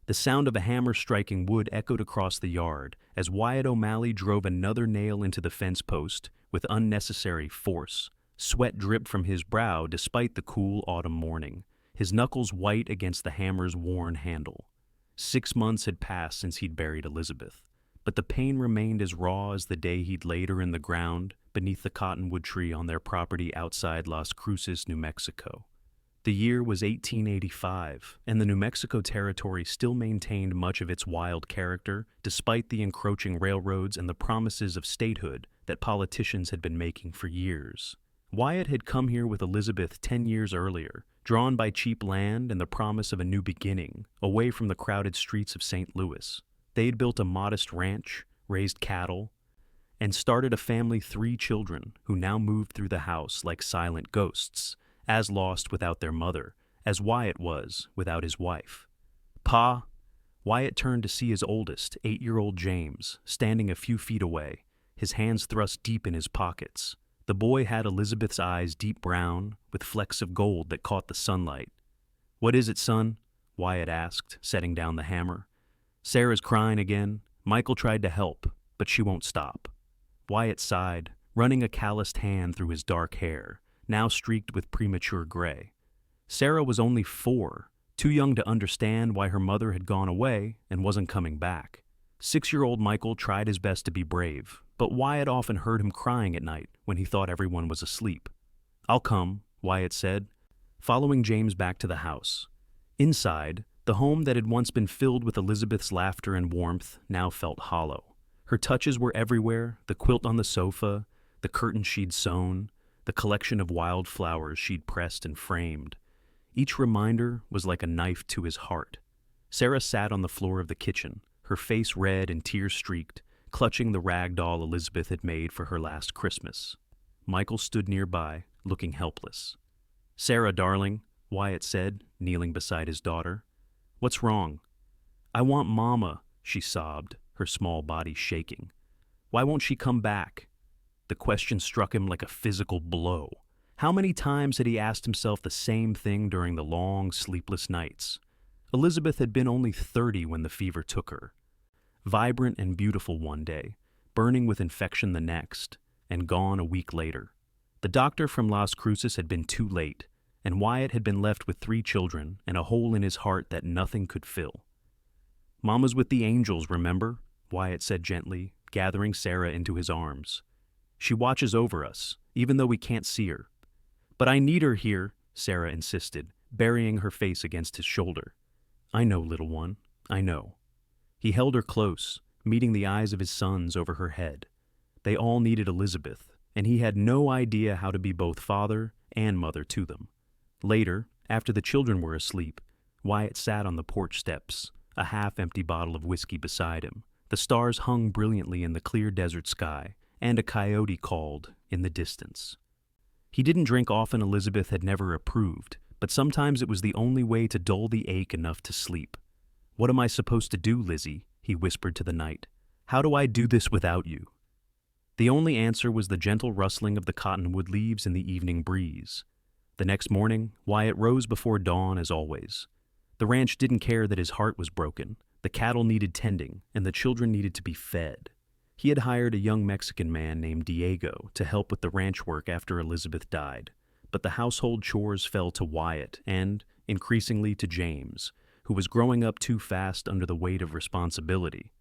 The sound of a hammer striking wood echoed across the yard as Wyatt O'Malley drove another nail into the fence post with unnecessary force. Sweat dripped from his brow despite the cool autumn morning, his knuckles white against the hammer's worn handle. 6 months had passed since he'd buried Elizabeth, but the pain remained as raw as the day he'd laid her in the ground beneath the cottonwood tree on their property outside Las Cruces, New Mexico. The year was 1885, and the New Mexico Territory still maintained much of its wild character despite the encroaching railroads and the promises of statehood that politicians had been making for years. Wyatt had come here with Elizabeth 10 years earlier, drawn by cheap land and the promise of a new beginning, away from the crowded streets of St. Louis. They had built a modest ranch, raised cattle, and started a family 3 children who now moved through the house like silent ghosts, as lost without their mother, as Wyatt was without his wife. "Pa," Wyatt turned to see his oldest, 8-year-old James, standing a few feet away, his hands thrust deep in his pockets. The boy had Elizabeth's eyes deep brown, with flecks of gold that caught the sunlight. "What is it, son?" Wyatt asked, setting down the hammer. "Sarah's crying again. Michael tried to help, but she won't stop." Wyatt sighed, running a calloused hand through his dark hair, now streaked with premature gray. Sarah was only 4, too young to understand why her mother had gone away and wasn't coming back. 6-year-old Michael tried his best to be brave, but Wyatt often heard him crying at night when he thought everyone was asleep. "I'll come," Wyatt said, following James back to the house. Inside, the home that had once been filled with Elizabeth's laughter and warmth now felt hollow. Her touches were everywhere, the quilt on the sofa, the curtains she'd sewn, the collection of wild flowers she'd pressed and framed. Each reminder was like a knife to his heart. Sarah sat on the floor of the kitchen, her face red and tear-streaked, clutching the rag doll Elizabeth had made for her last Christmas. Michael stood nearby, looking helpless. "Sarah, darling," Wyatt said, kneeling beside his daughter. "What's wrong?" "I want Mama," she sobbed, her small body shaking. "Why won't she come back?" The question struck him like a physical blow. How many times had he asked himself the same thing during the long, sleepless nights? Elizabeth had been only 30 when the fever took her. Vibrant and beautiful one day, burning with infection the next, and gone a week later. The doctor from Las Cruces had been too late, and Wyatt had been left with 3 children and a hole in his heart that nothing could fill. "Mama's with the angels, remember?" Wyatt said gently, gathering Sarah into his arms. "She watches over us, even though we can't see her." "But I need her here," Sarah insisted, burying her face against his shoulder. "I know, little one, I know." He held her close, meeting the eyes of his sons over her head. They all needed Elizabeth, and he had no idea how to be both father and mother to them. Later, after the children were asleep, Wyatt sat on the porch steps, a half-empty bottle of whiskey beside him. The stars hung brilliantly in the clear desert sky, and a coyote called in the distance. He didn't drink often. Elizabeth had never approved, but sometimes it was the only way to dull the ache enough to sleep. "What am I supposed to do, Lizzie?" he whispered to the night. "How do I do this without you?" The only answer was the gentle rustling of the cottonwood leaves in the evening breeze. The next morning, Wyatt rose before dawn as always. The ranch didn't care that his heart was broken. The cattle needed tending, and the children needed to be fed. He had hired a young Mexican man named Diego to help with the ranch work after Elizabeth died, but the household chores fell to Wyatt and, increasingly, to James, who was growing up too fast under the weight of responsibility.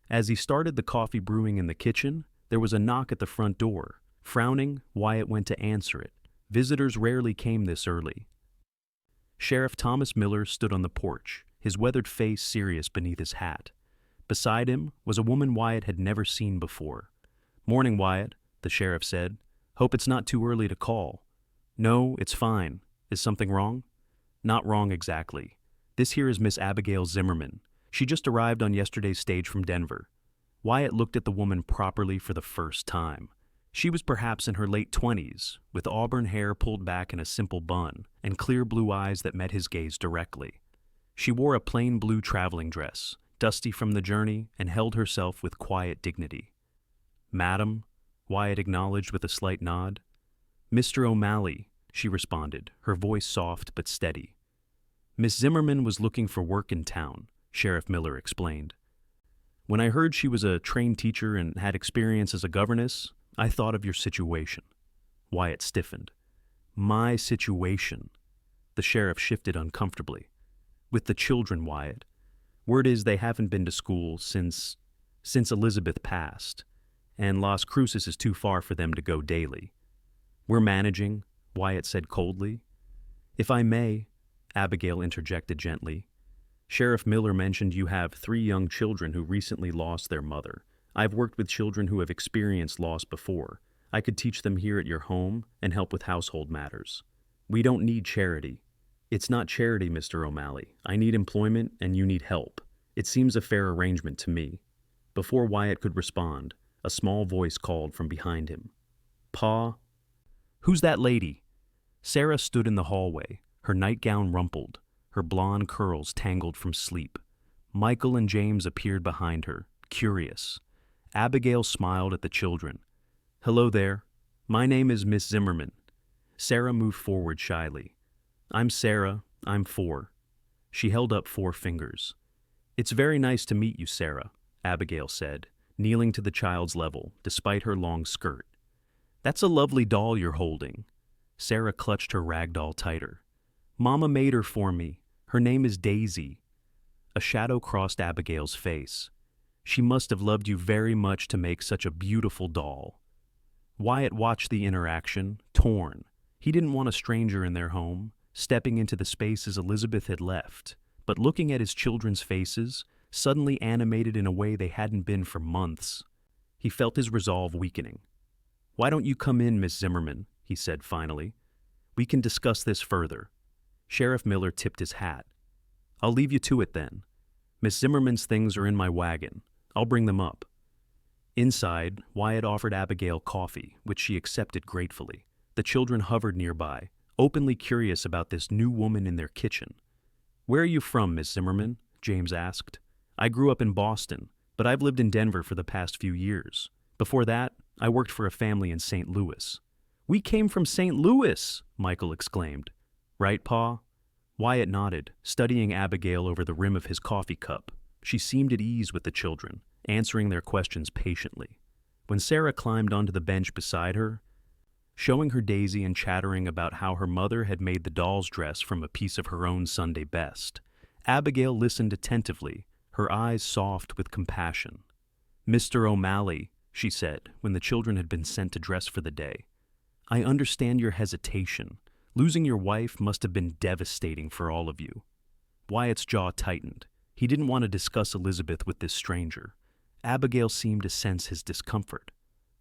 As he started the coffee brewing in the kitchen, there was a knock at the front door. Frowning, Wyatt went to answer it. Visitors rarely came this early. Sheriff Thomas Miller stood on the porch, his weathered face serious beneath his hat. Beside him was a woman Wyatt had never seen before. "Morning, Wyatt," the sheriff said. "Hope it's not too early to call." "No, it's fine. Is something wrong?" "Not wrong exactly. This here is Miss Abigail Zimmerman. She just arrived on yesterday's stage from Denver." Wyatt looked at the woman properly for the first time. She was perhaps in her late 20s, with auburn hair pulled back in a simple bun, and clear blue eyes that met his gaze directly. She wore a plain blue traveling dress, dusty from the journey, and held herself with quiet dignity. "Madam," Wyatt acknowledged with a slight nod. "Mr. O'Malley," she responded, her voice soft but steady. "Miss Zimmerman was looking for work in town. Sheriff Miller explained. When I heard she was a trained teacher and had experience as a governess, I thought of your situation. Wyatt stiffened. My situation. The sheriff shifted uncomfortably. With the children, Wyatt. Word is they haven't been to school since Elizabeth passed, and Las Cruces is too far for them to go daily. We're managing, Wyatt said coldly. If I may, Abigail interjected gently. Sheriff Miller mentioned you have 3 young children who recently lost their mother. I've worked with children who have experienced loss before. I could teach them here at your home and help with household matters. We don't need charity. It's not charity, Mr. O'Malley. I need employment and you need help. It seems a fair arrangement to me. Before Wyatt could respond, a small voice called from behind him. Pa? Who's that lady? Sarah stood in the hallway, her nightgown rumpled, her blonde curls tangled from sleep. Michael and James appeared behind her, curious. Abigail smiled at the children. Hello there. My name is Miss Zimmerman. Sarah moved forward shyly. I'm Sarah. I'm 4. She held up 4 fingers. It's very nice to meet you, Sarah, Abigail said, kneeling to the child's level, despite her long skirt. That's a lovely doll you're holding. Sarah clutched her rag doll tighter. Mama made her for me. Her name is Daisy. A shadow crossed Abigail's face. She must have loved you very much to make such a beautiful doll. Wyatt watched the interaction, torn. He didn't want a stranger in their home, stepping into the spaces Elizabeth had left, but looking at his children's faces, suddenly animated in a way they hadn't been for months, he felt his resolve weakening. Why don't you come in, Miss Zimmerman? He said finally. We can discuss this further. Sheriff Miller tipped his hat. I'll leave you to it then. Miss Zimmerman's things are in my wagon. I'll bring them up. Inside, Wyatt offered Abigail coffee, which she accepted gratefully. The children hovered nearby, openly curious about this new woman in their kitchen. Where are you from, Miss Zimmerman? James asked. I grew up in Boston, but I've lived in Denver for the past few years. Before that, I worked for a family in St. Louis. We came from St. Louis, Michael exclaimed. Right, Pa? Wyatt nodded, studying Abigail over the rim of his coffee cup. She seemed at ease with the children, answering their questions patiently. When Sarah climbed onto the bench beside her, showing her Daisy and chattering about how her mother had made the doll's dress from a piece of her own Sunday best, Abigail listened attentively, her eyes soft with compassion. Mr. O'Malley, she said, when the children had been sent to dress for the day, I understand your hesitation. Losing your wife must have been devastating for all of you. Wyatt's jaw tightened. He didn't want to discuss Elizabeth with this stranger. Abigail seemed to sense his discomfort.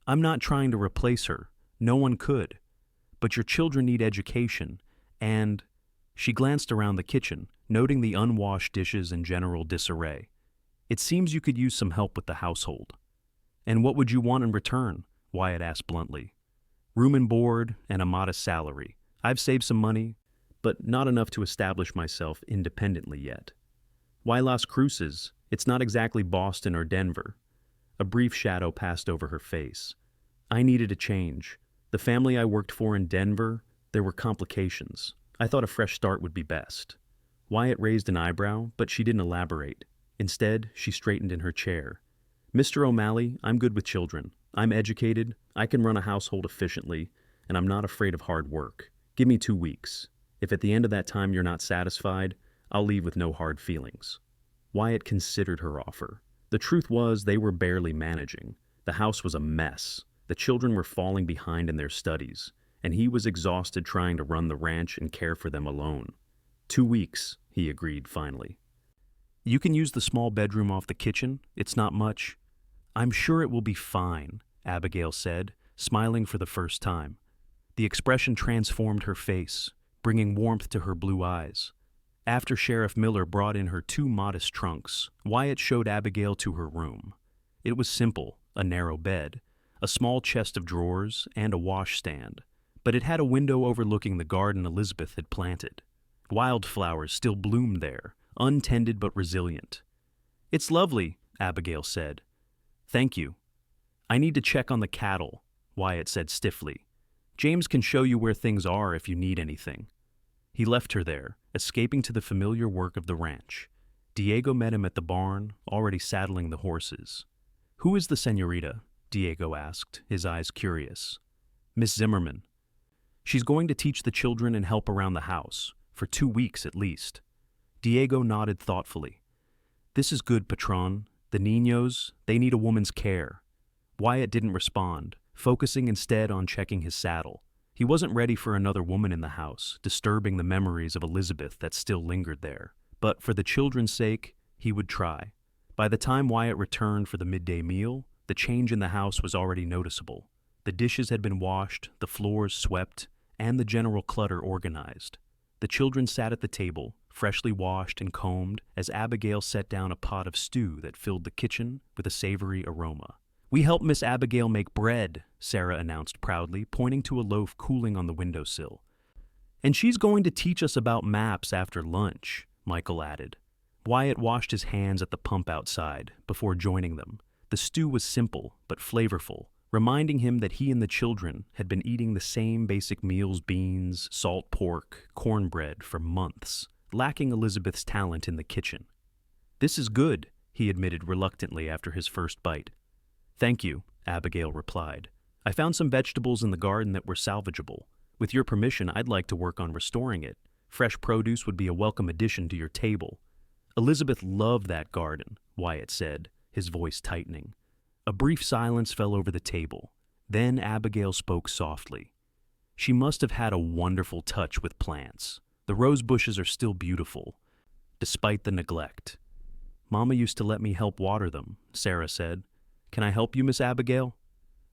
I'm not trying to replace her. No one could. But your children need education, and... She glanced around the kitchen, noting the unwashed dishes and general disarray. It seems you could use some help with the household. And what would you want in return? Wyatt asked bluntly. Room and board and a modest salary. I've saved some money, but not enough to establish myself independently yet. Why Las Cruces? It's not exactly Boston or Denver. A brief shadow passed over her face. I needed a change. The family I worked for in Denver, there were complications. I thought a fresh start would be best. Wyatt raised an eyebrow, but she didn't elaborate. Instead, she straightened in her chair. Mr. O'Malley, I'm good with children. I'm educated, I can run a household efficiently, and I'm not afraid of hard work. Give me 2 weeks. If at the end of that time you're not satisfied, I'll leave with no hard feelings. Wyatt considered her offer. The truth was they were barely managing. The house was a mess. The children were falling behind in their studies, and he was exhausted trying to run the ranch and care for them alone. 2 weeks, he agreed finally. You can use the small bedroom off the kitchen. It's not much. I'm sure it will be fine, Abigail said, smiling for the first time. The expression transformed her face, bringing warmth to her blue eyes. After Sheriff Miller brought in her 2 modest trunks, Wyatt showed Abigail to her room. It was simple, a narrow bed, a small chest of drawers, and a washstand, but it had a window overlooking the garden Elizabeth had planted. Wildflowers still bloomed there, untended but resilient. It's lovely, Abigail said. Thank you. I need to check on the cattle, Wyatt said stiffly. James can show you where things are if you need anything. He left her there, escaping to the familiar work of the ranch. Diego met him at the barn, already saddling the horses. "Who is the señorita?" Diego asked, his eyes curious. "Miss Zimmerman. She's going to teach the children and help around the house, for 2 weeks at least." Diego nodded thoughtfully. "This is good, patron. The niños, they need a woman's care." Wyatt didn't respond, focusing instead on checking his saddle. He wasn't ready for another woman in the house, disturbing the memories of Elizabeth that still lingered there. But for the children's sake, he would try. By the time Wyatt returned for the midday meal, the change in the house was already noticeable. The dishes had been washed, the floors swept, and the general clutter organized. The children sat at the table, freshly washed and combed, as Abigail set down a pot of stew that filled the kitchen with a savory aroma. "We helped Miss Abigail make bread," Sarah announced proudly, pointing to a loaf cooling on the windowsill. "And she's going to teach us about maps after lunch," Michael added. Wyatt washed his hands at the pump outside before joining them. The stew was simple but flavorful, reminding him that he and the children had been eating the same basic meals: beans, salt pork, cornbread for months, lacking Elizabeth's talent in the kitchen. "This is good," he admitted reluctantly after his first bite. "Thank you," Abigail replied. "I found some vegetables in the garden that were salvageable. With your permission, I'd like to work on restoring it. Fresh produce would be a welcome addition to your table." "Elizabeth loved that garden," Wyatt said, his voice tightening. A brief silence fell over the table. Then Abigail spoke softly. "She must have had a wonderful touch with plants. The rose bushes are still beautiful, despite the neglect." "Mama used to let me help water them," Sarah said. "Can I help you, Miss Abigail?"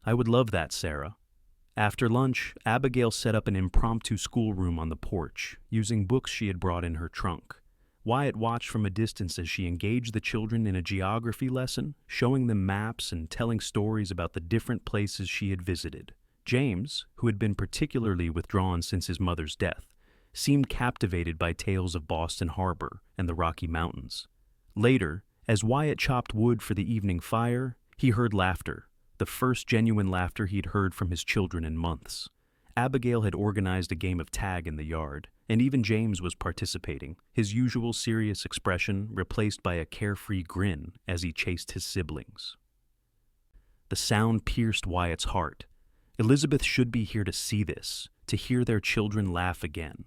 "I would love that, Sarah." After lunch, Abigail set up an impromptu schoolroom on the porch, using books she had brought in her trunk. Wyatt watched from a distance as she engaged the children in a geography lesson, showing them maps and telling stories about the different places she had visited. James, who had been particularly withdrawn since his mother's death, seemed captivated by tales of Boston Harbor and the Rocky Mountains. Later, as Wyatt chopped wood for the evening fire, he heard laughter, the first genuine laughter he'd heard from his children in months. Abigail had organized a game of tag in the yard, and even James was participating, his usual serious expression replaced by a carefree grin as he chased his siblings. The sound pierced Wyatt's heart. Elizabeth should be here to see this, to hear their children laugh again.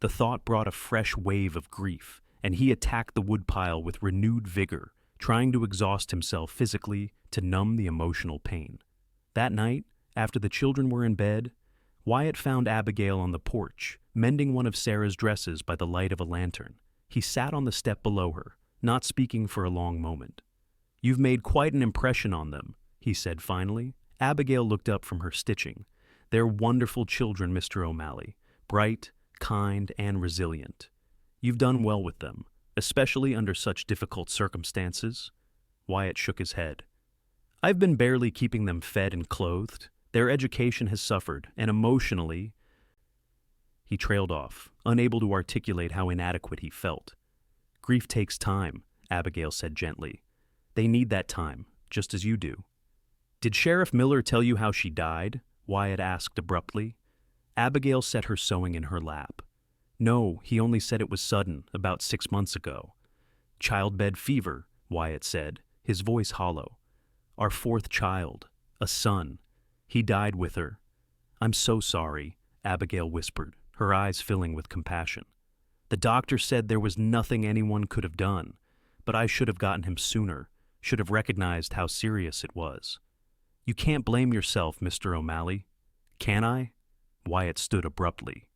The thought brought a fresh wave of grief, and he attacked the woodpile with renewed vigor, trying to exhaust himself physically to numb the emotional pain. That night, after the children were in bed, Wyatt found Abigail on the porch, mending one of Sarah's dresses by the light of a lantern. He sat on the step below her, not speaking for a long moment. "You've made quite an impression on them," he said finally. Abigail looked up from her stitching. "They're wonderful children, Mr. O'Malley, bright, kind, and resilient. You've done well with them, especially under such difficult circumstances." Wyatt shook his head. "I've been barely keeping them fed and clothed. Their education has suffered, and emotionally—" He trailed off, unable to articulate how inadequate he felt. "Grief takes time," Abigail said gently. "They need that time, just as you do." "Did Sheriff Miller tell you how she died?" Wyatt asked abruptly. Abigail set her sewing in her lap. "No, he only said it was sudden, about 6 months ago." "Childbed fever," Wyatt said, his voice hollow. "Our 4th child, a son. He died with her." "I'm so sorry," Abigail whispered, her eyes filling with compassion. "The doctor said there was nothing anyone could have done, but I should have gotten him sooner, should have recognized how serious it was." "You can't blame yourself, Mr. O'Malley." "Can I?" Wyatt stood abruptly.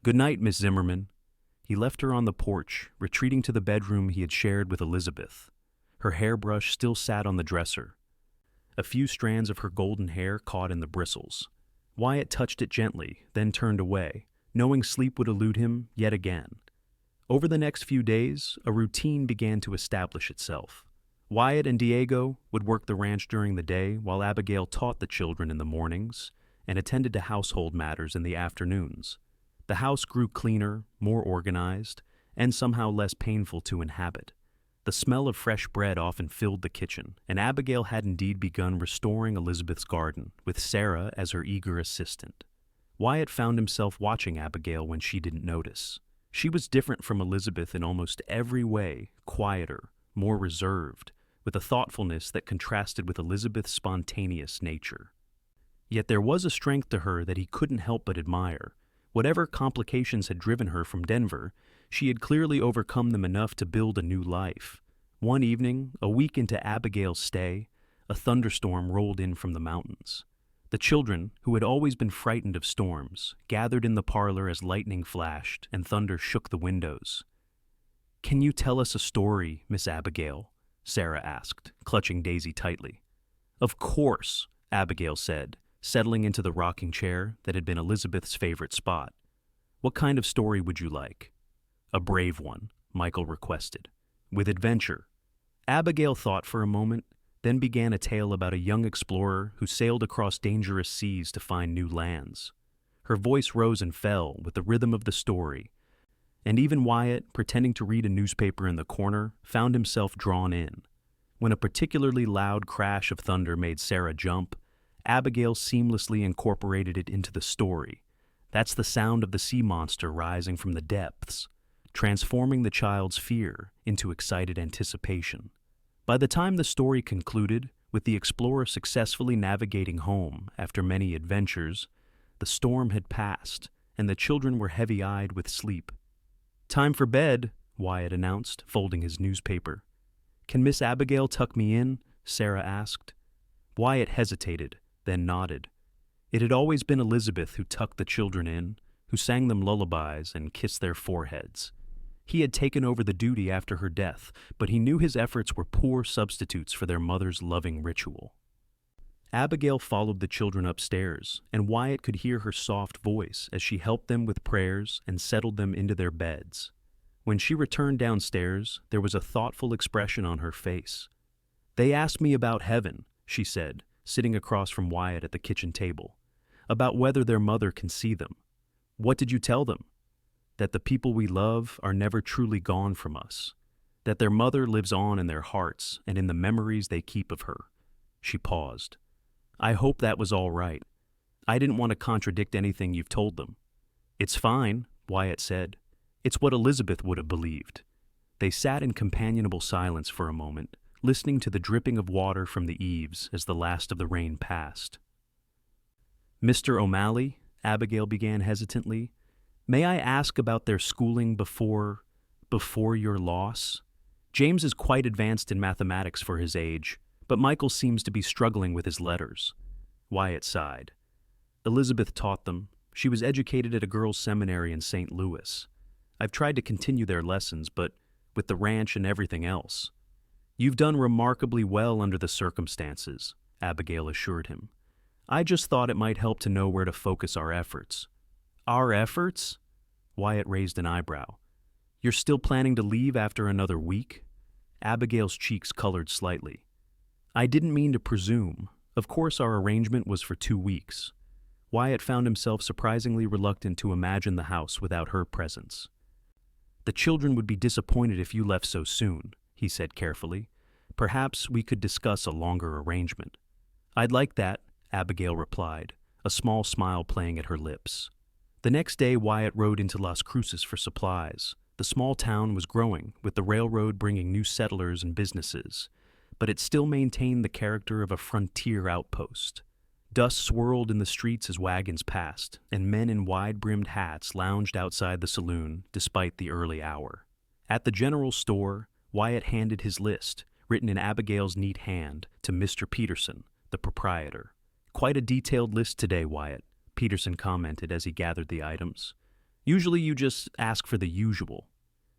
"Good night, Miss Zimmerman." He left her on the porch, retreating to the bedroom he had shared with Elizabeth. Her hairbrush still sat on the dresser. A few strands of her golden hair caught in the bristles. Wyatt touched it gently, then turned away, knowing sleep would elude him yet again. Over the next few days, a routine began to establish itself. Wyatt and Diego would work the ranch during the day, while Abigail taught the children in the mornings and attended to household matters in the afternoons. The house grew cleaner, more organized, and somehow less painful to inhabit. The smell of fresh bread often filled the kitchen, and Abigail had indeed begun restoring Elizabeth's garden, with Sarah as her eager assistant. Wyatt found himself watching Abigail when she didn't notice. She was different from Elizabeth in almost every way, quieter, more reserved, with a thoughtfulness that contrasted with Elizabeth's spontaneous nature. Yet there was a strength to her that he couldn't help but admire. Whatever complications had driven her from Denver, she had clearly overcome them enough to build a new life. One evening, a week into Abigail's stay, a thunderstorm rolled in from the mountains. The children, who had always been frightened of storms, gathered in the parlor as lightning flashed and thunder shook the windows. "Can you tell us a story, Miss Abigail?" Sarah asked, clutching Daisy tightly. "Of course," Abigail said, settling into the rocking chair that had been Elizabeth's favorite spot. "What kind of story would you like?" "A brave one," Michael requested. "With adventure." Abigail thought for a moment, then began a tale about a young explorer who sailed across dangerous seas to find new lands. Her voice rose and fell with the rhythm of the story, and even Wyatt, pretending to read a newspaper in the corner, found himself drawn in. When a particularly loud crash of thunder made Sarah jump, Abigail seamlessly incorporated it into the story. That's the sound of the sea monster rising from the depths, transforming the child's fear into excited anticipation. By the time the story concluded, with the explorer successfully navigating home after many adventures, the storm had passed, and the children were heavy-eyed with sleep. "Time for bed," Wyatt announced, folding his newspaper. "Can Miss Abigail tuck me in?" Sarah asked. Wyatt hesitated, then nodded. It had always been Elizabeth who tucked the children in, who sang them lullabies and kissed their foreheads. He had taken over the duty after her death, but he knew his efforts were poor substitutes for their mother's loving ritual. Abigail followed the children upstairs, and Wyatt could hear her soft voice as she helped them with prayers and settled them into their beds. When she returned downstairs, there was a thoughtful expression on her face. "They asked me about heaven," she said, sitting across from Wyatt at the kitchen table, "about whether their mother can see them. What did you tell them?" "That the people we love are never truly gone from us. That their mother lives on in their hearts and in the memories they keep of her." She paused. "I hope that was all right. I didn't want to contradict anything you've told them." "It's fine," Wyatt said. "It's what Elizabeth would have believed." They sat in companionable silence for a moment, listening to the dripping of water from the eaves as the last of the rain passed. "Mr. O'Malley," Abigail began hesitantly, "may I ask about their schooling before your loss? James is quite advanced in mathematics for his age, but Michael seems to be struggling with his letters." Wyatt sighed. "Elizabeth taught them. She was educated at a girls' seminary in St. Louis. I've tried to continue their lessons, but with the ranch and everything else." "You've done remarkably well under the circumstances," Abigail assured him. "I just thought it might help to know where to focus our efforts." "Our efforts?" Wyatt raised an eyebrow. "You're still planning to leave after another week?" Abigail's cheeks colored slightly. "I didn't mean to presume. Of course our arrangement was for 2 weeks." Wyatt found himself surprisingly reluctant to imagine the house without her presence. "The children would be disappointed if you left so soon," he said carefully. "Perhaps we could discuss a longer arrangement." "I'd like that," Abigail replied, a small smile playing at her lips. The next day, Wyatt rode into Las Cruces for supplies. The small town was growing, with the railroad bringing new settlers and businesses, but it still maintained the character of a frontier outpost. Dust swirled in the streets as wagons passed, and men in wide-brimmed hats lounged outside the saloon despite the early hour. At the general store, Wyatt handed his list, written in Abigail's neat hand, to Mr. Peterson, the proprietor. "Quite a detailed list today, Wyatt," Peterson commented as he gathered the items. "Usually you just ask for the usual."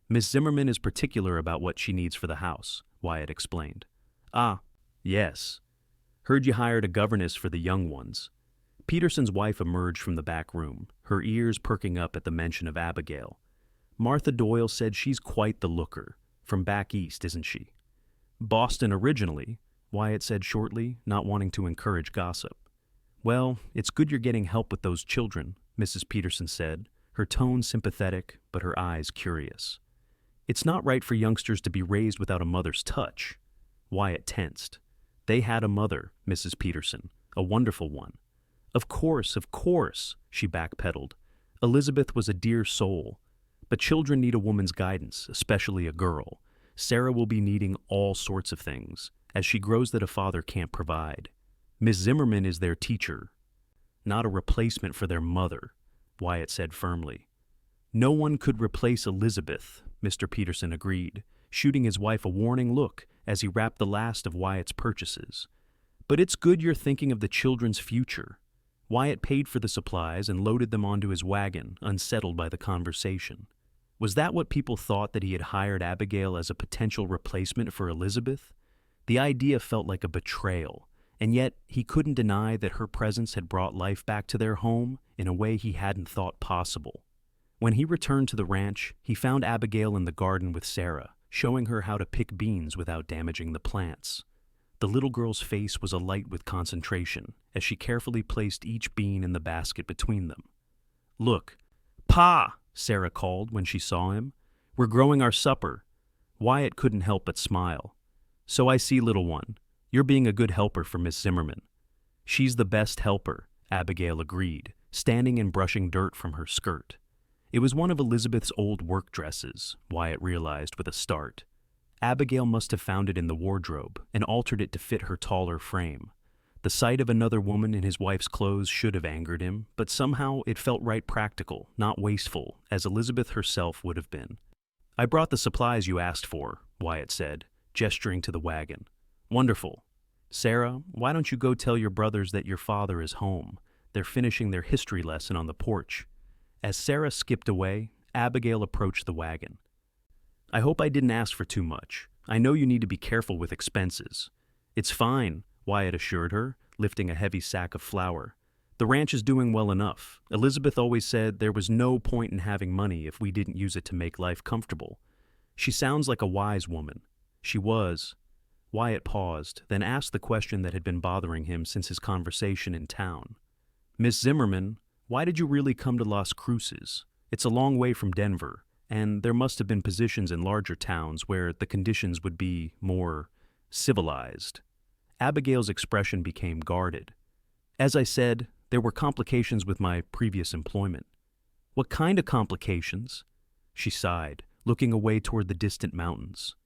"Miss Zimmerman is particular about what she needs for the house," Wyatt explained. "Ah, yes. Heard you hired a governess for the young ones." Peterson's wife emerged from the back room, her ears perking up at the mention of Abigail. "Martha Doyle said she's quite the looker. From back east, isn't she?" "Boston originally," Wyatt said shortly, not wanting to encourage gossip. "Well, it's good you're getting help with those children," Mrs. Peterson said, her tone sympathetic but her eyes curious. "It's not right for youngsters to be raised without a mother's touch." Wyatt tensed. "They had a mother, Mrs. Peterson, a wonderful one." Of course," she backpedaled. "Elizabeth was a dear soul. But children need a woman's guidance, especially a girl. Sarah will be needing all sorts of things, as she grows that a father can't provide. Miss Zimmerman is their teacher, not a replacement for their mother, Wyatt said firmly. No one could replace Elizabeth, Mr. Peterson agreed, shooting his wife a warning look as he wrapped the last of Wyatt's purchases. But it's good you're thinking of the children's future. Wyatt paid for the supplies and loaded them onto his wagon, unsettled by the conversation. Was that what people thought, that he had hired Abigail as a potential replacement for Elizabeth? The idea felt like a betrayal, and yet he couldn't deny that her presence had brought life back to their home in a way he hadn't thought possible. When he returned to the ranch, he found Abigail in the garden with Sarah, showing her how to pick beans without damaging the plants. The little girl's face was alight with concentration as she carefully placed each bean in the basket between them. "Look, Pa!" Sarah called when she saw him. "We're growing our supper." Wyatt couldn't help but smile. "So I see, little one. You're being a good helper for Miss Zimmerman." "She's the best helper," Abigail agreed, standing and brushing dirt from her skirt. It was one of Elizabeth's old work dresses, Wyatt realized with a start. Abigail must have found it in the wardrobe and altered it to fit her taller frame. The sight of another woman in his wife's clothes should have angered him, but somehow it felt right practical, not wasteful, as Elizabeth herself would have been. "I brought the supplies you asked for," Wyatt said, gesturing to the wagon. "Wonderful. Sarah, why don't you go tell your brothers that your father is home? They're finishing their history lesson on the porch." As Sarah skipped away, Abigail approached the wagon. "I hope I didn't ask for too much. I know you need to be careful with expenses." "It's fine," Wyatt assured her, lifting a heavy sack of flour. "The ranch is doing well enough. Elizabeth always said there was no point in having money if we didn't use it to make life comfortable. She sounds like a wise woman." She was. Wyatt paused, then asked the question that had been bothering him since his conversation in town. "Miss Zimmerman, why did you really come to Las Cruces? It's a long way from Denver, and there must have been positions in larger towns where the conditions would be more civilized." Abigail's expression became guarded. "As I said, there were complications with my previous employment." "What kind of complications?" She sighed, looking away toward the distant mountains.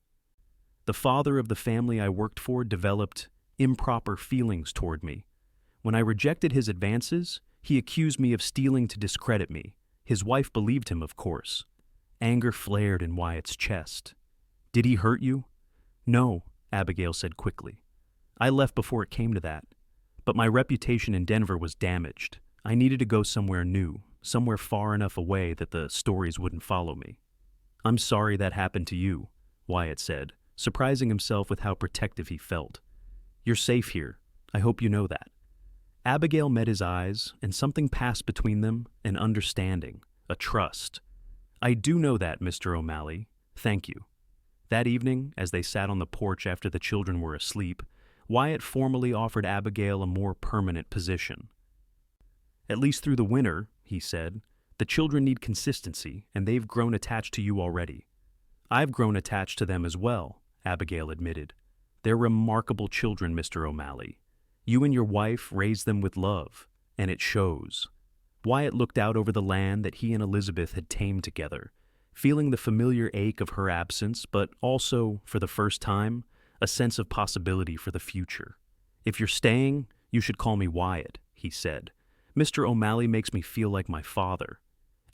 "The father of the family I worked for developed improper feelings toward me. When I rejected his advances, he accused me of stealing to discredit me. His wife believed him, of course." Anger flared in Wyatt's chest. "Did he hurt you?" "No," Abigail said quickly. "I left before it came to that. But my reputation in Denver was damaged. I needed to go somewhere new, somewhere far enough away that the stories wouldn't follow me." "I'm sorry that happened to you," Wyatt said, surprising himself with how protective he felt. "You're safe here. I hope you know that." Abigail met his eyes, and something passed between them, an understanding, a trust. "I do know that, Mr. O'Malley. Thank you." That evening, as they sat on the porch after the children were asleep, Wyatt formally offered Abigail a more permanent position. "At least through the winter," he said. "The children need consistency, and they've grown attached to you already." "I've grown attached to them as well," Abigail admitted. "They're remarkable children, Mr. O'Malley. You and your wife raised them with love, and it shows." Wyatt looked out over the land that he and Elizabeth had tamed together, feeling the familiar ache of her absence, but also, for the first time, a sense of possibility for the future. "If you're staying, you should call me Wyatt," he said. "Mr. O'Malley makes me feel like my father."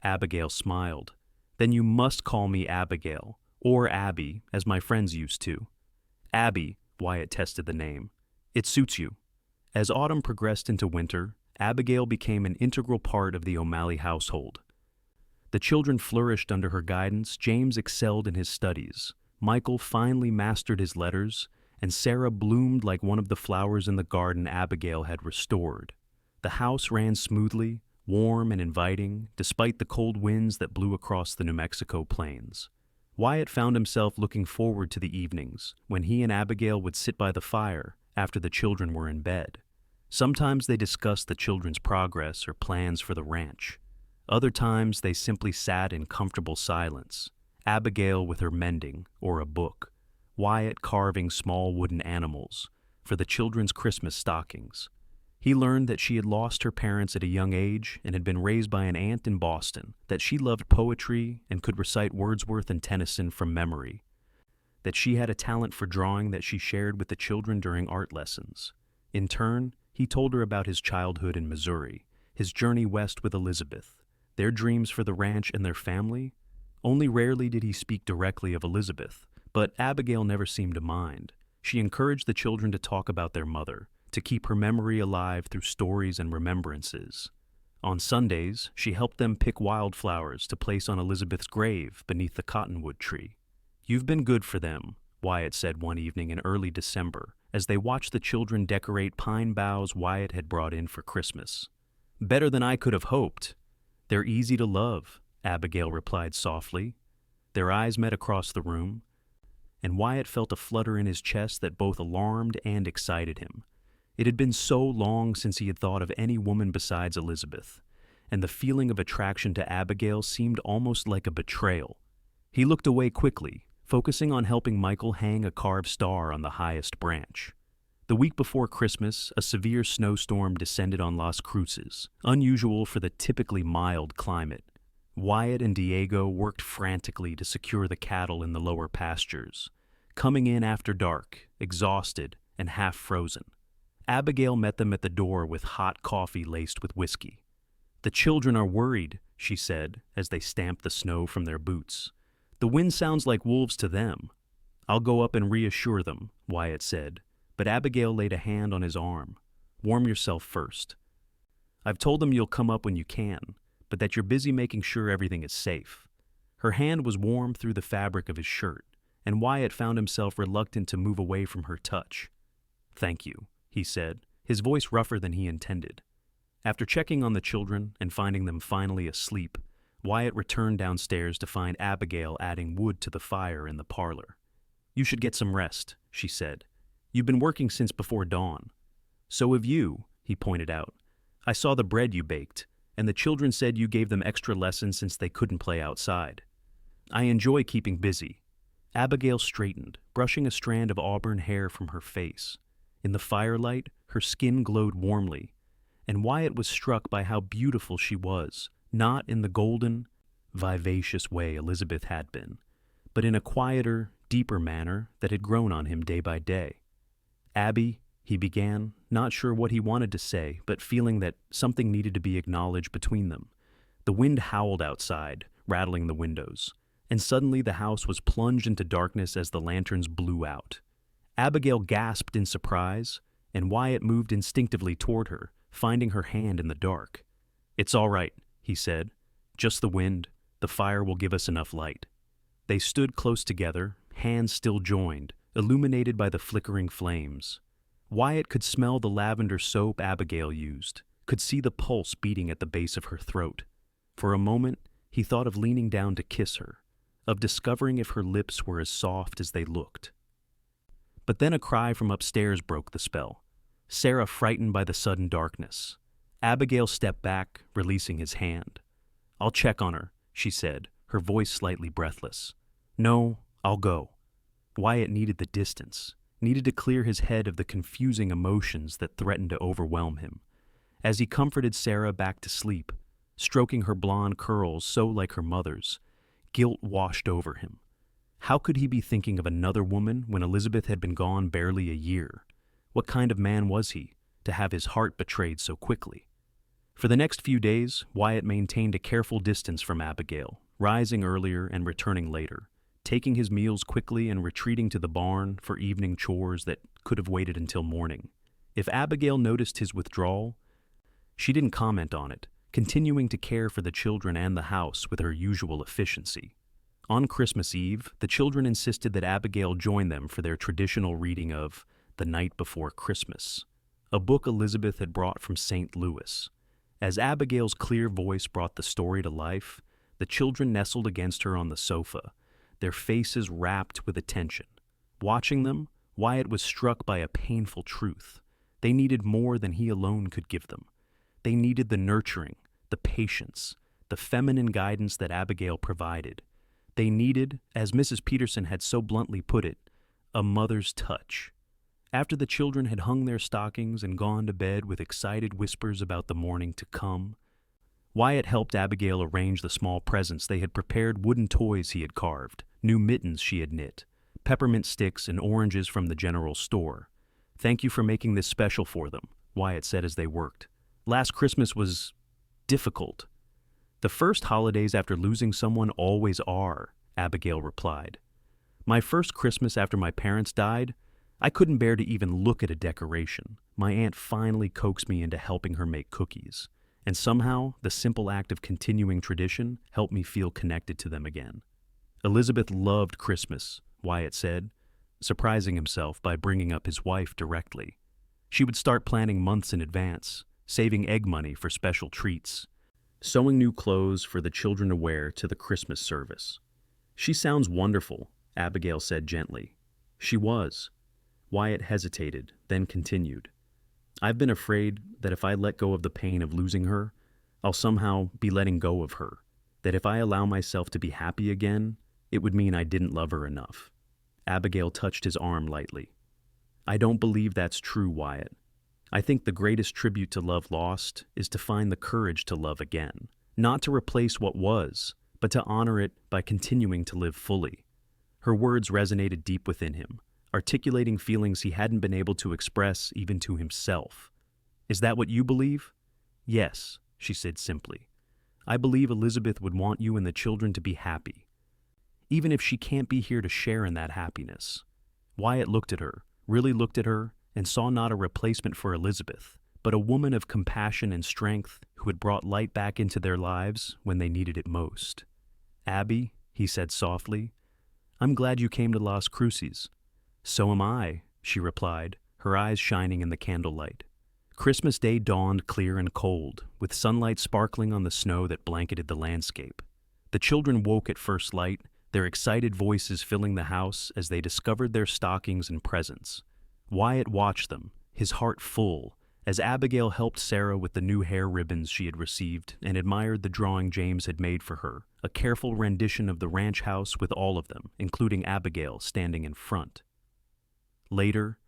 Abigail smiled. "Then you must call me Abigail, or Abby, as my friends used to." "Abby," Wyatt tested the name. "It suits you." As autumn progressed into winter, Abigail became an integral part of the O'Malley household. The children flourished under her guidance. James excelled in his studies. Michael finally mastered his letters, and Sarah bloomed like one of the flowers in the garden Abigail had restored. The house ran smoothly, warm and inviting, despite the cold winds that blew across the New Mexico plains. Wyatt found himself looking forward to the evenings, when he and Abigail would sit by the fire after the children were in bed. Sometimes they discussed the children's progress or plans for the ranch. Other times they simply sat in comfortable silence, Abigail with her mending or a book, Wyatt carving small wooden animals for the children's Christmas stockings. He learned that she had lost her parents at a young age and had been raised by an aunt in Boston, that she loved poetry and could recite Wordsworth and Tennyson from memory, that she had a talent for drawing that she shared with the children during art lessons. In turn, he told her about his childhood in Missouri, his journey west with Elizabeth, their dreams for the ranch and their family. Only rarely did he speak directly of Elizabeth, but Abigail never seemed to mind. She encouraged the children to talk about their mother, to keep her memory alive through stories and remembrances. On Sundays, she helped them pick wildflowers to place on Elizabeth's grave beneath the cottonwood tree. "You've been good for them," Wyatt said one evening in early December, as they watched the children decorate pine boughs Wyatt had brought in for Christmas. "Better than I could have hoped." "They're easy to love," Abigail replied softly. Their eyes met across the room, and Wyatt felt a flutter in his chest that both alarmed and excited him. It had been so long since he had thought of any woman besides Elizabeth, and the feeling of attraction to Abigail seemed almost like a betrayal. He looked away quickly, focusing on helping Michael hang a carved star on the highest branch. The week before Christmas, a severe snowstorm descended on Las Cruces, unusual for the typically mild climate. Wyatt and Diego worked frantically to secure the cattle in the lower pastures, coming in after dark, exhausted and half frozen. Abigail met them at the door with hot coffee laced with whiskey. "The children are worried," she said, as they stamped the snow from their boots. "The wind sounds like wolves to them." "I'll go up and reassure them," Wyatt said, but Abigail laid a hand on his arm. "Warm yourself first. I've told them you'll come up when you can, but that you're busy making sure everything is safe." Her hand was warm through the fabric of his shirt, and Wyatt found himself reluctant to move away from her touch. "Thank you," he said, his voice rougher than he intended. After checking on the children and finding them finally asleep, Wyatt returned downstairs to find Abigail adding wood to the fire in the parlor. "You should get some rest," she said. "You've been working since before dawn." "So have you," he pointed out. "I saw the bread you baked, and the children said you gave them extra lessons since they couldn't play outside." "I enjoy keeping busy." Abigail straightened, brushing a strand of auburn hair from her face. In the firelight, her skin glowed warmly, and Wyatt was struck by how beautiful she was, not in the golden, vivacious way Elizabeth had been, but in a quieter, deeper manner that had grown on him day by day. "Abby," he began, not sure what he wanted to say, but feeling that something needed to be acknowledged between them. The wind howled outside, rattling the windows, and suddenly the house was plunged into darkness as the lanterns blew out. Abigail gasped in surprise, and Wyatt moved instinctively toward her, finding her hand in the dark. "It's all right," he said. "Just the wind. The fire will give us enough light." They stood close together, hands still joined, illuminated by the flickering flames. Wyatt could smell the lavender soap Abigail used, could see the pulse beating at the base of her throat. For a moment, he thought of leaning down to kiss her, of discovering if her lips were as soft as they looked. But then a cry from upstairs broke the spell, Sarah frightened by the sudden darkness. Abigail stepped back, releasing his hand. "I'll check on her," she said, her voice slightly breathless. "No, I'll go." Wyatt needed the distance, needed to clear his head of the confusing emotions that threatened to overwhelm him. As he comforted Sarah back to sleep, stroking her blonde curls so like her mother's, guilt washed over him. How could he be thinking of another woman when Elizabeth had been gone barely a year? What kind of man was he, to have his heart betrayed so quickly? For the next few days, Wyatt maintained a careful distance from Abigail, rising earlier and returning later, taking his meals quickly and retreating to the barn for evening chores that could have waited until morning. If Abigail noticed his withdrawal, she didn't comment on it, continuing to care for the children and the house with her usual efficiency. On Christmas Eve, the children insisted that Abigail join them for their traditional reading of The Night Before Christmas, a book Elizabeth had brought from St. Louis. As Abigail's clear voice brought the story to life, the children nestled against her on the sofa, their faces rapt with attention. Watching them, Wyatt was struck by a painful truth. They needed more than he alone could give them. They needed the nurturing, the patience, the feminine guidance that Abigail provided. They needed, as Mrs. Peterson had so bluntly put it, a mother's touch. After the children had hung their stockings and gone to bed with excited whispers about the morning to come, Wyatt helped Abigail arrange the small presents they had prepared: wooden toys he had carved, new mittens she had knit, peppermint sticks and oranges from the general store. "Thank you for making this special for them," Wyatt said as they worked. "Last Christmas was difficult." "The first holidays after losing someone always are," Abigail replied. "My first Christmas after my parents died, I couldn't bear to even look at a decoration. My aunt finally coaxed me into helping her make cookies. And somehow, the simple act of continuing tradition helped me feel connected to them again." Elizabeth loved Christmas, Wyatt said, surprising himself by bringing up his wife directly. She would start planning months in advance, saving egg money for special treats, sewing new clothes for the children to wear to the Christmas service. "She sounds wonderful," Abigail said gently. "She was." Wyatt hesitated, then continued. "I've been afraid that if I let go of the pain of losing her, I'll somehow be letting go of her. That if I allow myself to be happy again, it would mean I didn't love her enough." Abigail touched his arm lightly. "I don't believe that's true, Wyatt. I think the greatest tribute to love lost is to find the courage to love again, not to replace what was, but to honor it by continuing to live fully." Her words resonated deep within him, articulating feelings he hadn't been able to express even to himself. "Is that what you believe?" "Yes," she said simply. "I believe Elizabeth would want you and the children to be happy, even if she can't be here to share in that happiness." Wyatt looked at her, really looked at her, and saw not a replacement for Elizabeth, but a woman of compassion and strength who had brought light back into their lives when they needed it most. "Abby," he said softly, "I'm glad you came to Las Cruces." "So am I," she replied, her eyes shining in the candlelight. Christmas Day dawned clear and cold, with sunlight sparkling on the snow that blanketed the landscape. The children woke at first light, their excited voices filling the house as they discovered their stockings and presents. Wyatt watched them, his heart full, as Abigail helped Sarah with the new hair ribbons she had received and admired the drawing James had made for her, a careful rendition of the ranch house with all of them, including Abigail, standing in front. Later,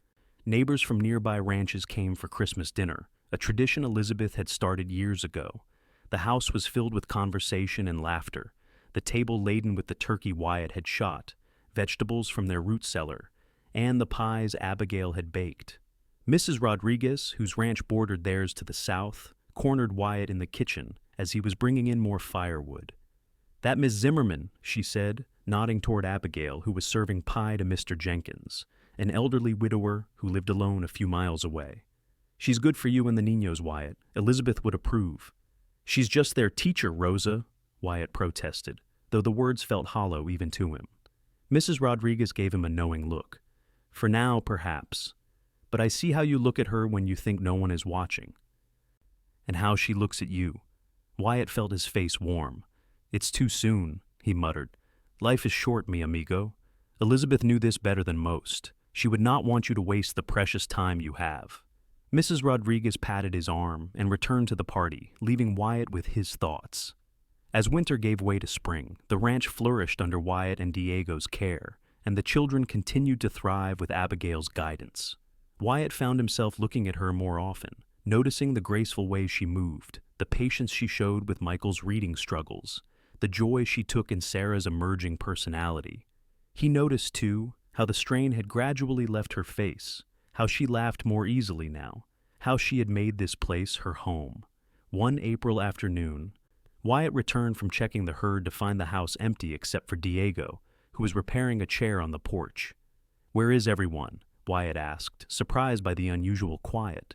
neighbors from nearby ranches came for Christmas dinner, a tradition Elizabeth had started years ago. The house was filled with conversation and laughter, the table laden with the turkey Wyatt had shot, vegetables from their root cellar, and the pies Abigail had baked. Mrs. Rodriguez, whose ranch bordered theirs to the south, cornered Wyatt in the kitchen as he was bringing in more firewood. "That Miss Zimmerman," she said, nodding toward Abigail, who was serving pie to Mr. Jenkins, an elderly widower who lived alone a few miles away. "She's good for you and the niños, Wyatt. Elizabeth would approve." "She's just their teacher, Rosa," Wyatt protested, though the words felt hollow even to him. Mrs. Rodriguez gave him a knowing look. "For now, perhaps. But I see how you look at her when you think no one is watching. And how she looks at you." Wyatt felt his face warm. "It's too soon," he muttered. "Life is short, mi amigo. Elizabeth knew this better than most. She would not want you to waste the precious time you have." Mrs. Rodriguez patted his arm and returned to the party, leaving Wyatt with his thoughts. As winter gave way to spring, the ranch flourished under Wyatt and Diego's care, and the children continued to thrive with Abigail's guidance. Wyatt found himself looking at her more often, noticing the graceful way she moved, the patience she showed with Michael's reading struggles, the joy she took in Sarah's emerging personality. He noticed, too, how the strain had gradually left her face, how she laughed more easily now, how she had made this place her home. One April afternoon, Wyatt returned from checking the herd to find the house empty except for Diego, who was repairing a chair on the porch. "Where is everyone?" Wyatt asked, surprised by the unusual quiet.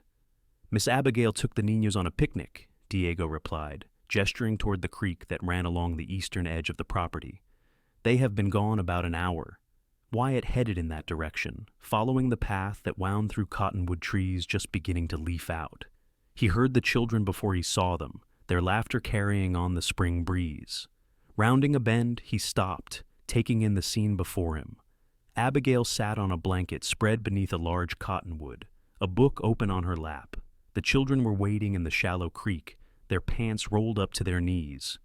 "Miss Abigail took the niños on a picnic," Diego replied, gesturing toward the creek that ran along the eastern edge of the property. "They have been gone about an hour." Wyatt headed in that direction, following the path that wound through cottonwood trees just beginning to leaf out. He heard the children before he saw them, their laughter carrying on the spring breeze. Rounding a bend, he stopped, taking in the scene before him. Abigail sat on a blanket spread beneath a large cottonwood, a book open on her lap. The children were wading in the shallow creek, their pants rolled up to their knees,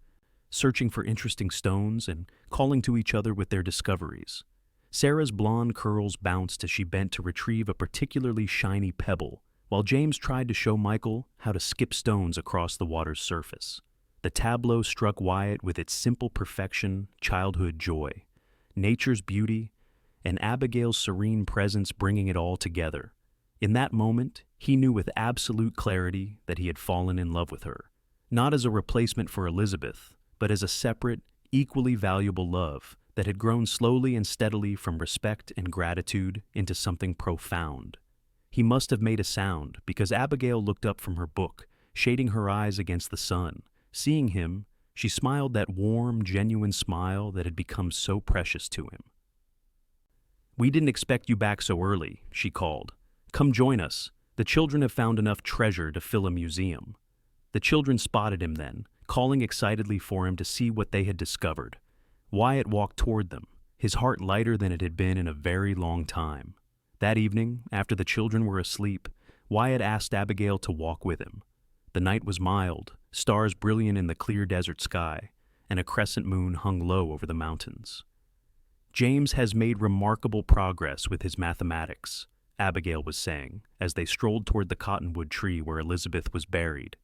searching for interesting stones and calling to each other with their discoveries. Sarah's blonde curls bounced as she bent to retrieve a particularly shiny pebble, while James tried to show Michael how to skip stones across the water's surface. The tableau struck Wyatt with its simple perfection, childhood joy, nature's beauty, and Abigail's serene presence bringing it all together. In that moment, he knew with absolute clarity that he had fallen in love with her, not as a replacement for Elizabeth, but as a separate, equally valuable love that had grown slowly and steadily from respect and gratitude into something profound. He must have made a sound because Abigail looked up from her book, shading her eyes against the sun. Seeing him, she smiled that warm, genuine smile that had become so precious to him. "We didn't expect you back so early," she called. "Come join us. The children have found enough treasure to fill a museum." The children spotted him then, calling excitedly for him to see what they had discovered. Wyatt walked toward them, his heart lighter than it had been in a very long time. That evening, after the children were asleep, Wyatt asked Abigail to walk with him. The night was mild, stars brilliant in the clear desert sky, and a crescent moon hung low over the mountains. "James has made remarkable progress with his mathematics," Abigail was saying, as they strolled toward the cottonwood tree where Elizabeth was buried.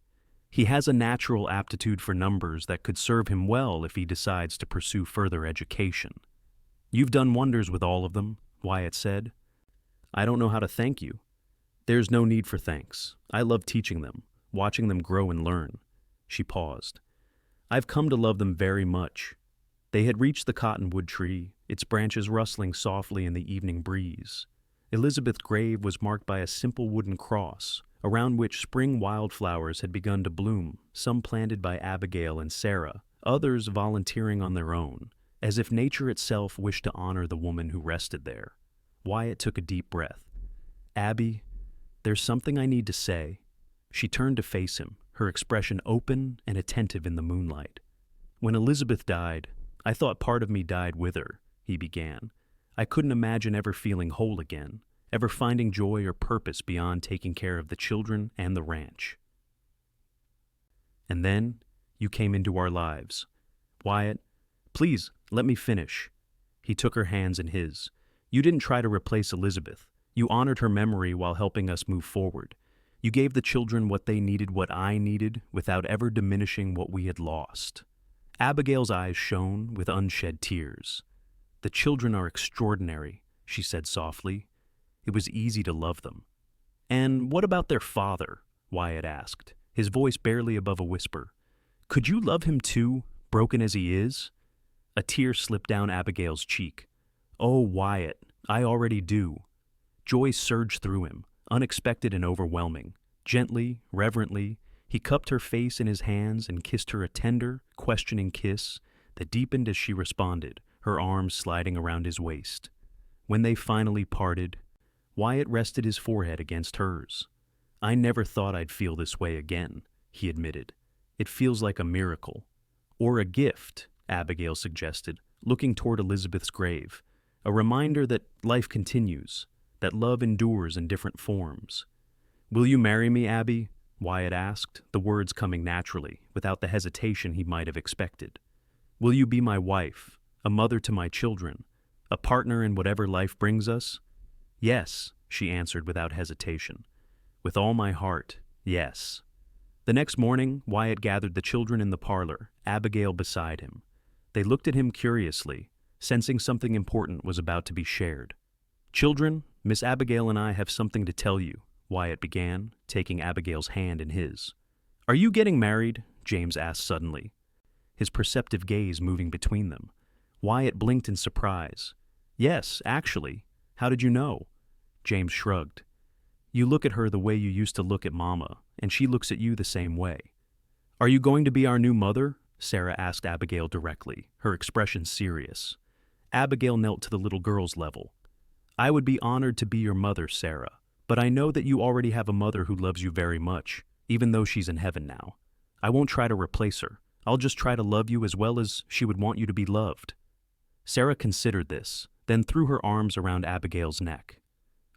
"He has a natural aptitude for numbers that could serve him well if he decides to pursue further education." "You've done wonders with all of them," Wyatt said. "I don't know how to thank you." "There's no need for thanks. I love teaching them, watching them grow and learn." She paused. "I've come to love them very much." They had reached the cottonwood tree, its branches rustling softly in the evening breeze. Elizabeth's grave was marked by a simple wooden cross, around which spring wildflowers had begun to bloom, some planted by Abigail and Sarah, others volunteering on their own, as if nature itself wished to honor the woman who rested there. Wyatt took a deep breath. "Abby, there's something I need to say." She turned to face him, her expression open and attentive in the moonlight. "When Elizabeth died, I thought part of me died with her," he began. "I couldn't imagine ever feeling whole again, ever finding joy or purpose beyond taking care of the children and the ranch. And then you came into our lives. Wyatt, please, let me finish." He took her hands in his. "You didn't try to replace Elizabeth. You honored her memory while helping us move forward. You gave the children what they needed, what I needed, without ever diminishing what we had lost." Abigail's eyes shone with unshed tears. "The children are extraordinary," she said softly. "It was easy to love them." "And what about their father?" Wyatt asked, his voice barely above a whisper. "Could you love him too, broken as he is?" A tear slipped down Abigail's cheek. "Oh, Wyatt, I already do." Joy surged through him, unexpected and overwhelming. Gently, reverently, he cupped her face in his hands and kissed her a tender, questioning kiss that deepened as she responded, her arms sliding around his waist. When they finally parted, Wyatt rested his forehead against hers. "I never thought I'd feel this way again," he admitted. "It feels like a miracle." "Or a gift," Abigail suggested, looking toward Elizabeth's grave. "A reminder that life continues, that love endures in different forms." "Will you marry me, Abby?" Wyatt asked, the words coming naturally, without the hesitation he might have expected. "Will you be my wife, a mother to my children, a partner in whatever life brings us?" "Yes," she answered without hesitation. "With all my heart, yes." The next morning, Wyatt gathered the children in the parlor, Abigail beside him. They looked at him curiously, sensing something important was about to be shared. "Children, Miss Abigail and I have something to tell you," Wyatt began, taking Abigail's hand in his. "Are you getting married?" James asked suddenly, his perceptive gaze moving between them. Wyatt blinked in surprise. "Yes, actually. How did you know?" James shrugged. "You look at her the way you used to look at Mama, and she looks at you the same way." "Are you going to be our new mother?" Sarah asked Abigail directly, her expression serious. Abigail knelt to the little girl's level. "I would be honored to be your mother, Sarah, but I know that you already have a mother who loves you very much, even though she's in heaven now. I won't try to replace her. I'll just try to love you as well as she would want you to be loved." Sarah considered this, then threw her arms around Abigail's neck.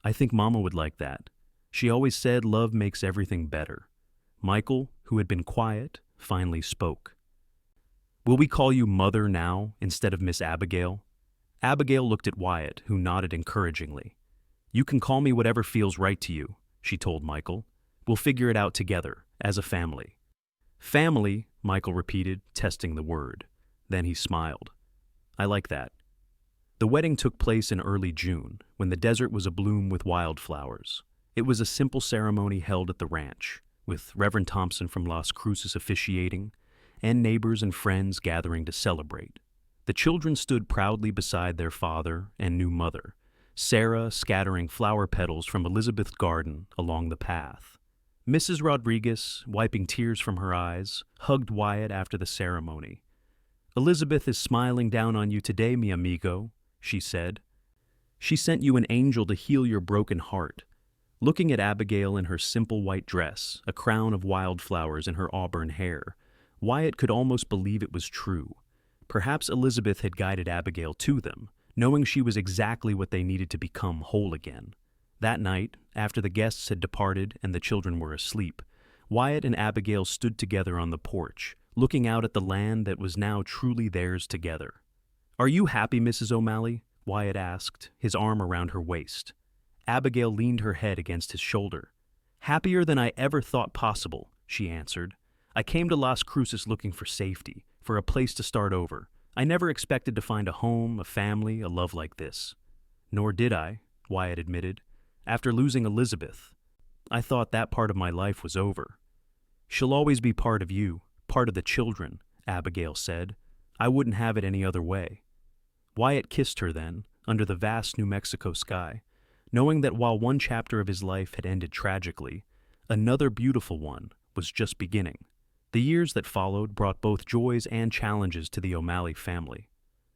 "I think Mama would like that. She always said love makes everything better." Michael, who had been quiet, finally spoke. "Will we call you Mother now instead of Miss Abigail?" Abigail looked at Wyatt, who nodded encouragingly. "You can call me whatever feels right to you," she told Michael. "We'll figure it out together, as a family." "Family," Michael repeated, testing the word. Then he smiled. "I like that." The wedding took place in early June, when the desert was abloom with wildflowers. It was a simple ceremony held at the ranch, with Reverend Thompson from Las Cruces officiating, and neighbors and friends gathering to celebrate. The children stood proudly beside their father and new mother, Sarah scattering flower petals from Elizabeth's garden along the path. Mrs. Rodriguez, wiping tears from her eyes, hugged Wyatt after the ceremony. "Elizabeth is smiling down on you today, mi amigo," she said. "She sent you an angel to heal your broken heart." Looking at Abigail in her simple white dress, a crown of wildflowers in her auburn hair, Wyatt could almost believe it was true. Perhaps Elizabeth had guided Abigail to them, knowing she was exactly what they needed to become whole again. That night, after the guests had departed and the children were asleep, Wyatt and Abigail stood together on the porch, looking out at the land that was now truly theirs together. "Are you happy, Mrs. O'Malley?" Wyatt asked, his arm around her waist. Abigail leaned her head against his shoulder. "Happier than I ever thought possible," she answered. "I came to Las Cruces looking for safety, for a place to start over. I never expected to find a home, a family, a love like this." "Nor did I," Wyatt admitted. "After losing Elizabeth, I thought that part of my life was over." "She'll always be part of you, part of the children," Abigail said. "I wouldn't have it any other way." Wyatt kissed her then, under the vast New Mexico sky, knowing that while one chapter of his life had ended tragically, another beautiful one was just beginning. The years that followed brought both joys and challenges to the O'Malley family.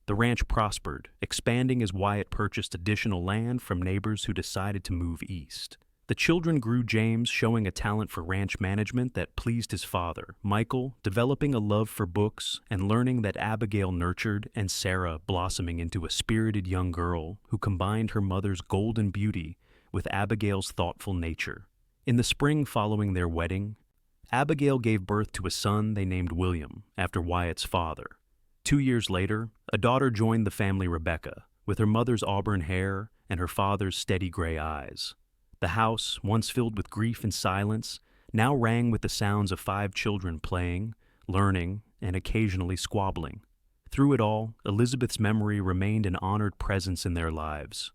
The ranch prospered, expanding as Wyatt purchased additional land from neighbors who decided to move east. The children grew James, showing a talent for ranch management that pleased his father, Michael, developing a love for books and learning that Abigail nurtured, and Sarah blossoming into a spirited young girl who combined her mother's golden beauty with Abigail's thoughtful nature. In the spring following their wedding, Abigail gave birth to a son they named William, after Wyatt's father. 2 years later, a daughter joined the family, Rebecca, with her mother's auburn hair and her father's steady gray eyes. The house, once filled with grief and silence, now rang with the sounds of 5 children playing, learning, and occasionally squabbling. Through it all, Elizabeth's memory remained an honored presence in their lives.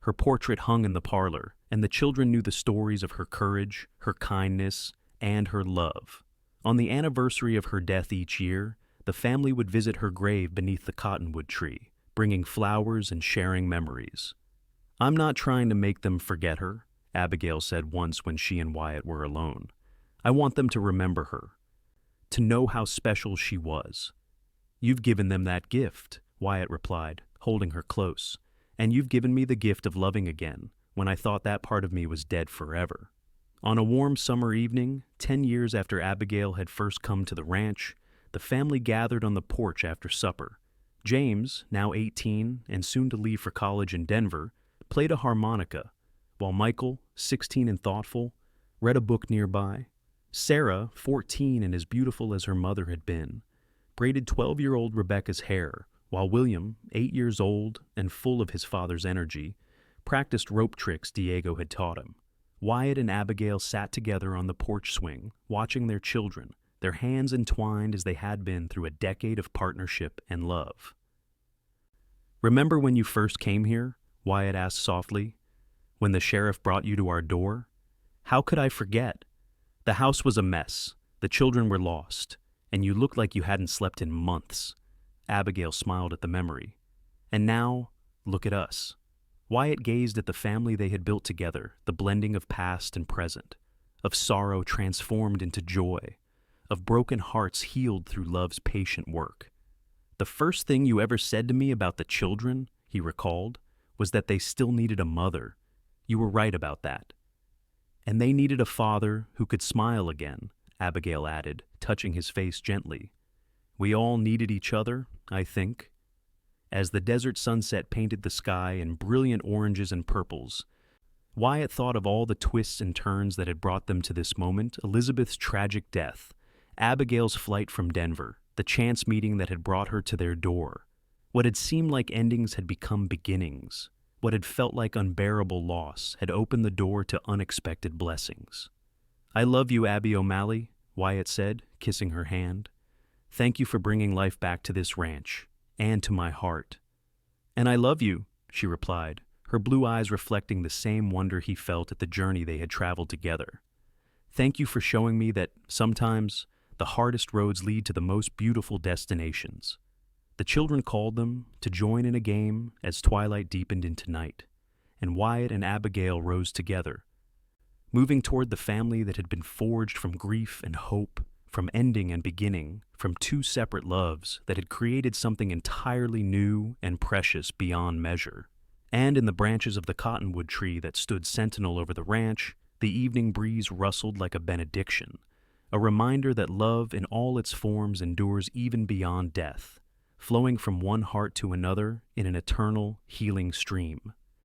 Her portrait hung in the parlor, and the children knew the stories of her courage, her kindness, and her love. On the anniversary of her death each year, the family would visit her grave beneath the cottonwood tree, bringing flowers and sharing memories. "I'm not trying to make them forget her," Abigail said once when she and Wyatt were alone. "I want them to remember her, to know how special she was." "You've given them that gift," Wyatt replied, holding her close, "and you've given me the gift of loving again, when I thought that part of me was dead forever." On a warm summer evening, 10 years after Abigail had first come to the ranch, the family gathered on the porch after supper. James, now 18 and soon to leave for college in Denver, played a harmonica, while Michael, 16 and thoughtful, read a book nearby. Sarah, 14 and as beautiful as her mother had been, braided 12-year-old Rebecca's hair, while William, 8 years old and full of his father's energy, practiced rope tricks Diego had taught him. Wyatt and Abigail sat together on the porch swing, watching their children, their hands entwined as they had been through a decade of partnership and love. "Remember when you first came here?" Wyatt asked softly. "When the sheriff brought you to our door? How could I forget? The house was a mess, the children were lost, and you looked like you hadn't slept in months." Abigail smiled at the memory. "And now, look at us." Wyatt gazed at the family they had built together, the blending of past and present, of sorrow transformed into joy, of broken hearts healed through love's patient work. "The first thing you ever said to me about the children," he recalled, "was that they still needed a mother. You were right about that." "And they needed a father who could smile again," Abigail added, touching his face gently. "We all needed each other, I think." As the desert sunset painted the sky in brilliant oranges and purples, Wyatt thought of all the twists and turns that had brought them to this moment: Elizabeth's tragic death, Abigail's flight from Denver, the chance meeting that had brought her to their door. What had seemed like endings had become beginnings. What had felt like unbearable loss had opened the door to unexpected blessings. "I love you, Abby O'Malley," Wyatt said, kissing her hand. "Thank you for bringing life back to this ranch, and to my heart." "And I love you," she replied, her blue eyes reflecting the same wonder he felt at the journey they had traveled together. "Thank you for showing me that sometimes the hardest roads lead to the most beautiful destinations." The children called them to join in a game as twilight deepened into night, and Wyatt and Abigail rose together, moving toward the family that had been forged from grief and hope, from ending and beginning, from two separate loves that had created something entirely new and precious beyond measure. And in the branches of the cottonwood tree that stood sentinel over the ranch, the evening breeze rustled like a benediction, a reminder that love in all its forms endures even beyond death, flowing from one heart to another in an eternal, healing stream.